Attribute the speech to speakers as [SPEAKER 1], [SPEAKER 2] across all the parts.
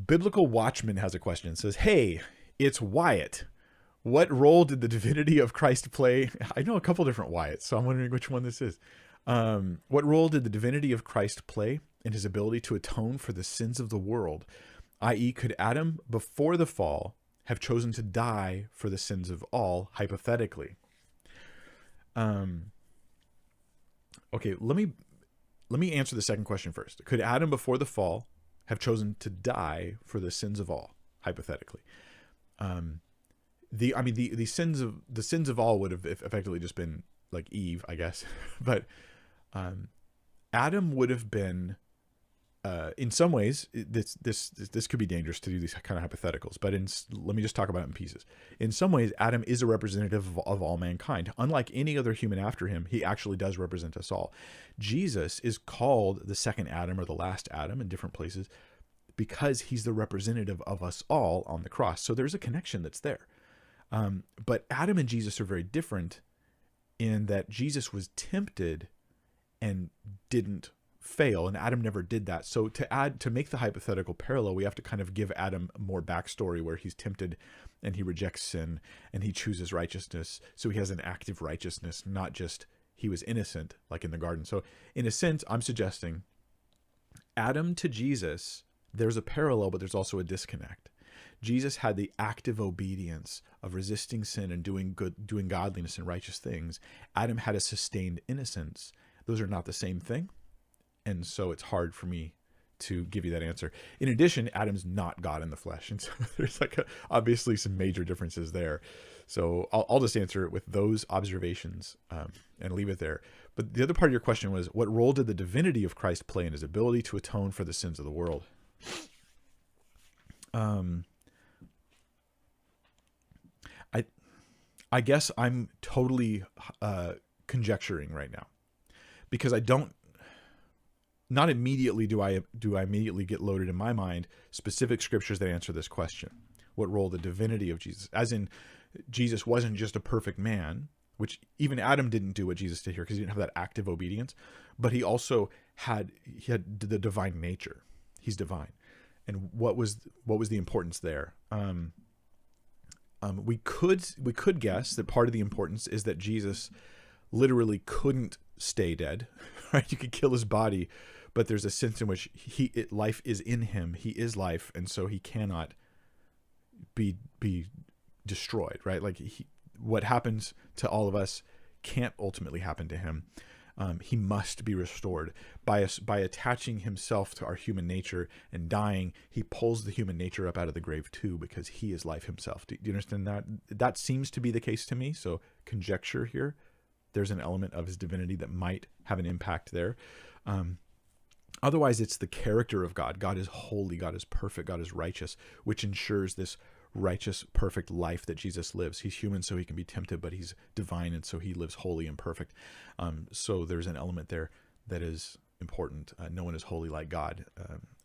[SPEAKER 1] Biblical Watchman has a question. It says, hey, it's Wyatt. What role did the divinity of Christ play? I know a couple different Wyatts, so I'm wondering which one this is. What role did the divinity of Christ play in his ability to atone for the sins of the world? I.e., could Adam, before the fall, have chosen to die for the sins of all, hypothetically? Okay, let me answer the second question first. Could Adam, before the fall, have chosen to die for the sins of all, hypothetically? The sins of all would have effectively just been like Eve, I guess, but Adam would have been, in some ways, this could be dangerous to do these kind of hypotheticals, but let me just talk about it in pieces. In some ways, Adam is a representative of all mankind. Unlike any other human after him, he actually does represent us all. Jesus is called the second Adam or the last Adam in different places because he's the representative of us all on the cross. So there's a connection that's there. But Adam and Jesus are very different in that Jesus was tempted and didn't fail, and Adam never did that. So to make the hypothetical parallel, we have to kind of give Adam more backstory where he's tempted and he rejects sin and he chooses righteousness. So he has an active righteousness, not just he was innocent like in the garden. So in a sense, I'm suggesting Adam to Jesus, there's a parallel, but there's also a disconnect. Jesus had the active obedience of resisting sin and doing godliness and righteous things. Adam had a sustained innocence. Those are not the same thing. And so it's hard for me to give you that answer. In addition, Adam's not God in the flesh. And so there's obviously some major differences there. So I'll just answer it with those observations and leave it there. But the other part of your question was, what role did the divinity of Christ play in his ability to atone for the sins of the world? I guess I'm totally conjecturing right now because not immediately do I immediately get loaded in my mind specific scriptures that answer this question. What role the divinity of Jesus, as in Jesus wasn't just a perfect man, which even Adam didn't do what Jesus did here because he didn't have that active obedience, but he also had the divine nature. He's divine. And what was the importance there? We could guess that part of the importance is that Jesus literally couldn't stay dead, right? You could kill his body, but there's a sense in which life is in him. He is life, and so he cannot be destroyed, right? Like what happens to all of us can't ultimately happen to him. He must be restored by attaching himself to our human nature and dying. He pulls the human nature up out of the grave too, because he is life himself. Do you understand that? That seems to be the case to me. So conjecture here. There's an element of his divinity that might have an impact there. Otherwise, it's the character of God. God is holy. God is perfect. God is righteous, which ensures this righteous, perfect life that Jesus lives. He's human, so he can be tempted, but he's divine, and so he lives holy and perfect. So there's an element there that is important. No one is holy like God.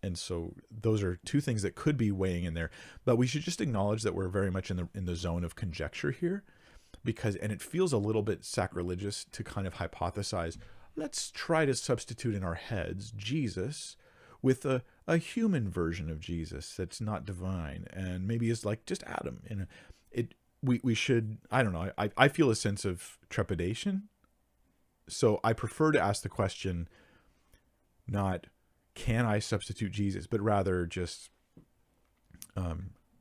[SPEAKER 1] And so those are two things that could be weighing in there. But we should just acknowledge that we're very much in the zone of conjecture here, and it feels a little bit sacrilegious to kind of hypothesize, let's try to substitute in our heads Jesus with a human version of Jesus that's not divine and maybe is like just Adam. And we should, I don't know, I feel a sense of trepidation. So I prefer to ask the question, not can I substitute Jesus, but rather just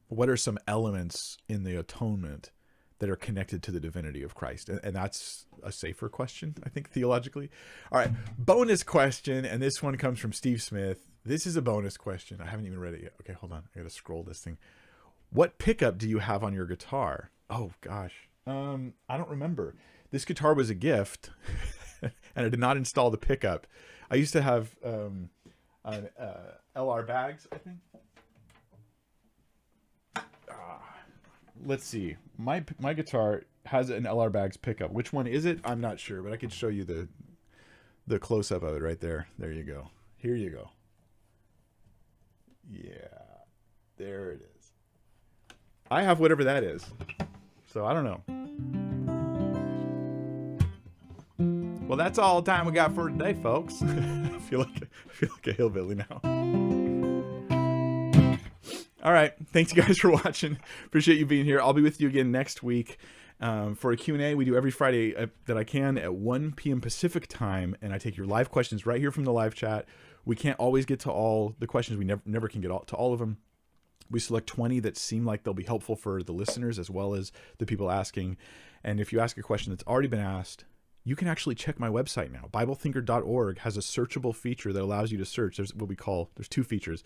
[SPEAKER 1] what are some elements in the atonement that are connected to the divinity of Christ? And that's a safer question, I think, theologically. All right, bonus question, and this one comes from Steve Smith. This is a bonus question. I haven't even read it yet. Okay, hold on. I gotta scroll this thing. What pickup do you have on your guitar? Oh, gosh. I don't remember. This guitar was a gift, and I did not install the pickup. I used to have LR Bags, I think. Let's see. My guitar has an LR Bags pickup. Which one is it? I'm not sure, but I could show you the close-up of it right there. There you go. Here you go. Yeah, there it is. I have whatever that is, so I don't know. Well, that's all the time we got for today, folks. I feel like a hillbilly now. All right. Thanks, you guys, for watching. Appreciate you being here. I'll be with you again next week for a Q&A. We do every Friday that I can at 1 p.m. Pacific time, and I take your live questions right here from the live chat. We can't always get to all the questions. We never can get to all of them. We select 20 that seem like they'll be helpful for the listeners as well as the people asking. And if you ask a question that's already been asked, you can actually check my website now. BibleThinker.org has a searchable feature that allows you to search. There's what we call, there's two features,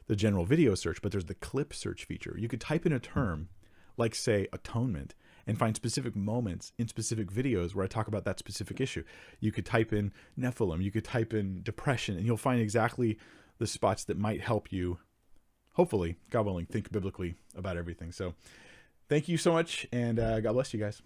[SPEAKER 1] the general video search, but there's the clip search feature. You could type in a term like, say, atonement, and find specific moments in specific videos where I talk about that specific issue. You could type in Nephilim, you could type in depression, and you'll find exactly the spots that might help you, hopefully, God willing, think biblically about everything. So thank you so much, and God bless you guys.